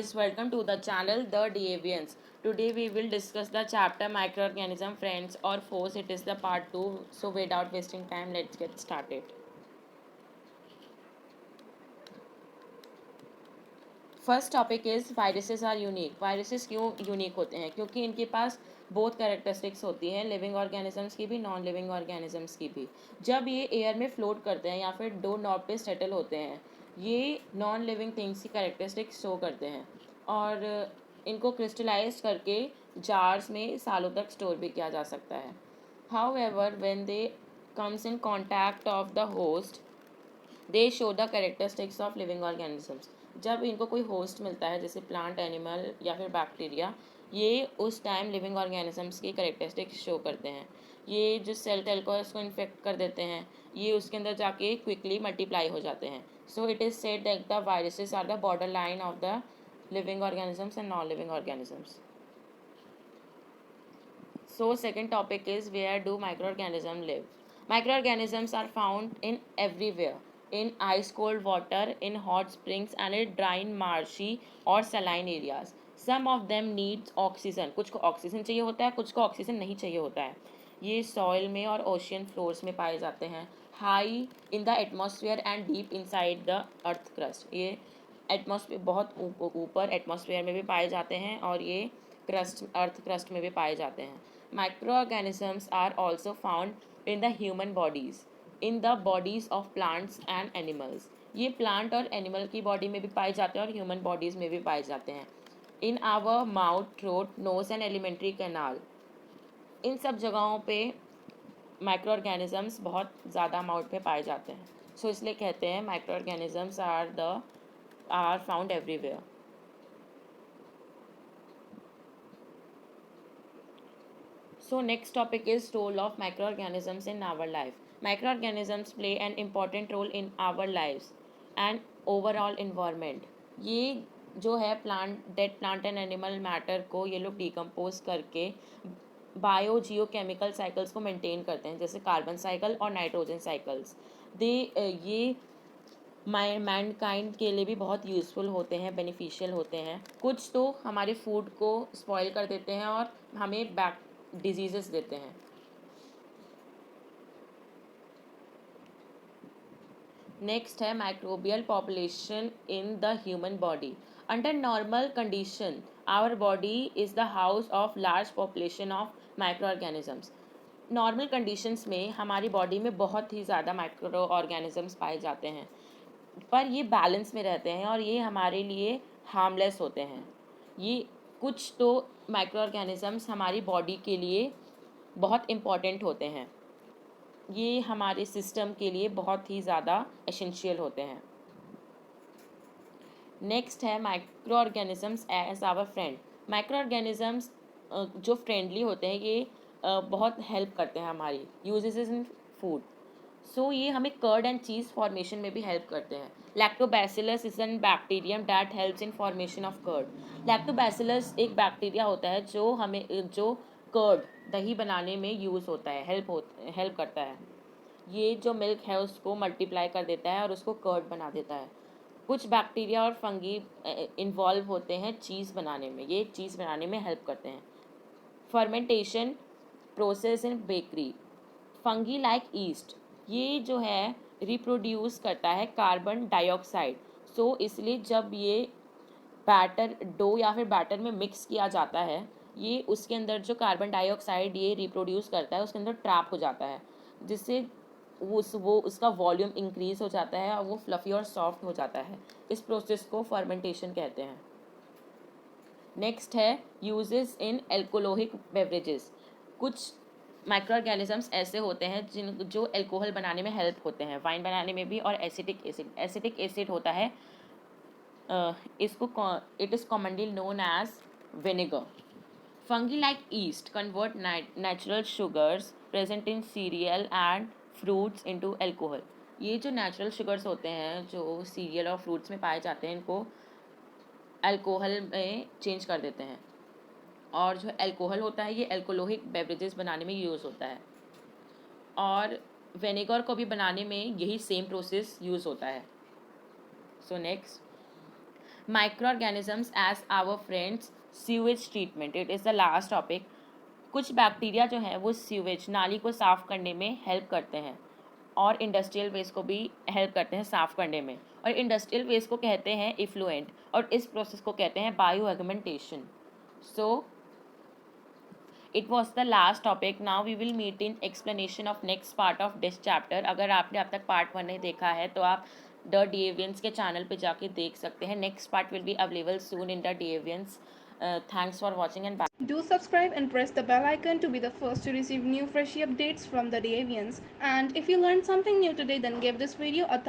guys, welcome to the channel The Deviants. Today we will discuss the chapter Microorganism Friends or Foes. It is the part 2. So without wasting time, let's get started. First topic is viruses are unique. Viruses क्यों unique होते हैं? क्योंकि इनके पास both characteristics होती हैं, living organisms की भी, non living organisms की भी. जब ये एयर में फ्लोट करते हैं या फिर डोर नॉब पे सेटल होते हैं, ये नॉन लिविंग थिंग्स की कैरेक्टरिस्टिक्स शो करते हैं और इनको क्रिस्टलाइज करके जार्स में सालों तक स्टोर भी किया जा सकता है. However when they comes in contact of the host they show the characteristics of living organisms. जब इनको कोई होस्ट मिलता है जैसे प्लांट, एनिमल या फिर बैक्टीरिया, ये उस टाइम लिविंग ऑर्गेनिजम्स की कैरेक्टरिस्टिक्स शो करते हैं. ये जो सेल को उसको इन्फेक्ट कर देते हैं, ये उसके अंदर जाके क्विकली मल्टीप्लाई हो जाते हैं. So it is said that the viruses are the border line of the living organisms and non-living organisms. So second topic is, where do microorganisms live? Microorganisms are found in everywhere. In ice cold water, in hot springs and in dry marshy or saline areas. Some of them need oxygen. कुछ को oxygen चाहिए होता है, कुछ को oxygen नहीं चाहिए होता है. ये सॉइल में और ओशियन फ्लोर्स में पाए जाते हैं. High in the atmosphere and deep inside the earth crust. ये एटमॉस्फेयर बहुत ऊपर एटमॉस्फेयर में भी पाए जाते हैं और ये क्रस्ट, अर्थ क्रस्ट में भी पाए जाते हैं. Microorganisms are also found in the human bodies, in the bodies of plants and animals. ये प्लांट और एनिमल की बॉडी में भी पाए जाते हैं और ह्यूमन बॉडीज़ में भी पाए जाते हैं. In our mouth, throat, nose and alimentary canal. इन सब जगहों पे माइक्रो ऑर्गेनिजम्स बहुत ज़्यादा अमाउंट पे पाए जाते हैं. सो इसलिए कहते हैं microorganisms are found everywhere. So next topic is role of microorganisms in our life. Microorganisms play an important role in our lives and overall environment. ये जो है dead plant and animal matter को ये लोग decompose करके bio जियो chemical cycles को maintain करते हैं, जैसे कार्बन साइकिल और नाइट्रोजन साइकिल्स. ये मैनकाइंड के लिए भी बहुत यूज़फुल होते हैं, बेनिफिशियल होते हैं. कुछ तो हमारे फूड को स्पॉइल कर देते हैं और हमें डिजीजेस देते हैं. नेक्स्ट है microbial population in the human body. Under normal condition our body is the house of large population of microorganisms. Normal conditions में हमारी बॉडी में बहुत ही ज़्यादा माइक्रो ऑर्गेनिजम्स पाए जाते हैं, पर ये बैलेंस में रहते हैं और ये हमारे लिए हार्मलेस होते हैं. ये कुछ तो माइक्रो ऑर्गेनिजम्स हमारी बॉडी के लिए बहुत इम्पॉर्टेंट होते हैं. ये हमारे सिस्टम के लिए बहुत ही ज़्यादा एसेंशियल होते हैं. नेक्स्ट है microorganisms as our friend. Microorganisms जो फ्रेंडली होते हैं, ये बहुत हेल्प करते हैं हमारी यूजेस इन फूड. सो ये हमें कर्ड एंड चीज़ फॉर्मेशन में भी हेल्प करते हैं. Lactobacillus is an bacterium that helps in formation of curd. Lactobacillus एक बैक्टीरिया होता है जो कर्ड, दही बनाने में यूज़ होता है, हेल्प करता है. ये जो मिल्क है उसको मल्टीप्लाई कर देता है और उसको कर्ड बना देता है. कुछ बैक्टीरिया और फंगी इन्वॉल्व होते हैं चीज़ बनाने में, ये चीज़ बनाने में हेल्प करते हैं. Fermentation process in bakery. Fungi like east, ये जो है रिप्रोड्यूस करता है कार्बन डाइऑक्साइड. सो इसलिए जब ये बैटर डो या फिर बैटर में मिक्स किया जाता है, ये उसके अंदर जो कार्बन डाइऑक्साइड ये रिप्रोड्यूस करता है उसके अंदर ट्रैप हो जाता है, जिससे वो उसका वॉल्यूम इंक्रीज हो जाता है और वो फ्लफ़ी और सॉफ्ट हो जाता है. इस प्रोसेस को फर्मेंटेशन कहते हैं. नेक्स्ट है यूजेस इन एल्कोहलिक बेवरेजेस. कुछ माइक्रो ऑर्गेनिजम्स ऐसे होते हैं जो एल्कोहल बनाने में हेल्प होते हैं, वाइन बनाने में भी. और एसिटिक एसिड होता है, इसको it is commonly known as vinegar. Fungi like yeast convert natural sugars present in cereal and fruits into alcohol. ये जो नेचुरल शुगर्स होते हैं जो सीरियल और फ्रूट्स में पाए जाते हैं, इनको अल्कोहल में चेंज कर देते हैं. और जो अल्कोहल होता है ये अल्कोहलिक बेवरेजेस बनाने में यूज़ होता है. और विनेगर को भी बनाने में यही सेम प्रोसेस यूज़ होता है. So next, microorganisms as our friends, sewage treatment, it is the last topic. कुछ बैक्टीरिया जो है वो सीवेज नाली को साफ़ करने में हेल्प करते हैं और इंडस्ट्रियल वेस्ट को भी हेल्प करते हैं साफ़ करने में। और इंडस्ट्रियल वेस्ट को कहते हैं इफ्लुएंट और इस प्रोसेस को कहते हैं bioaugmentation. So it was the last topic. Now we will meet in explanation of next part of this chapter. अगर आपने अब तक पार्ट 1 नहीं देखा है तो आप द डीएवियंस के चैनल पे जाके देख सकते हैं। Next part will be available soon in the डीएवियंस। Thanks for watching and bye. Do subscribe and press the bell icon to be the first to receive new freshy updates from the Deviants. And if you learned something new today, then give this video a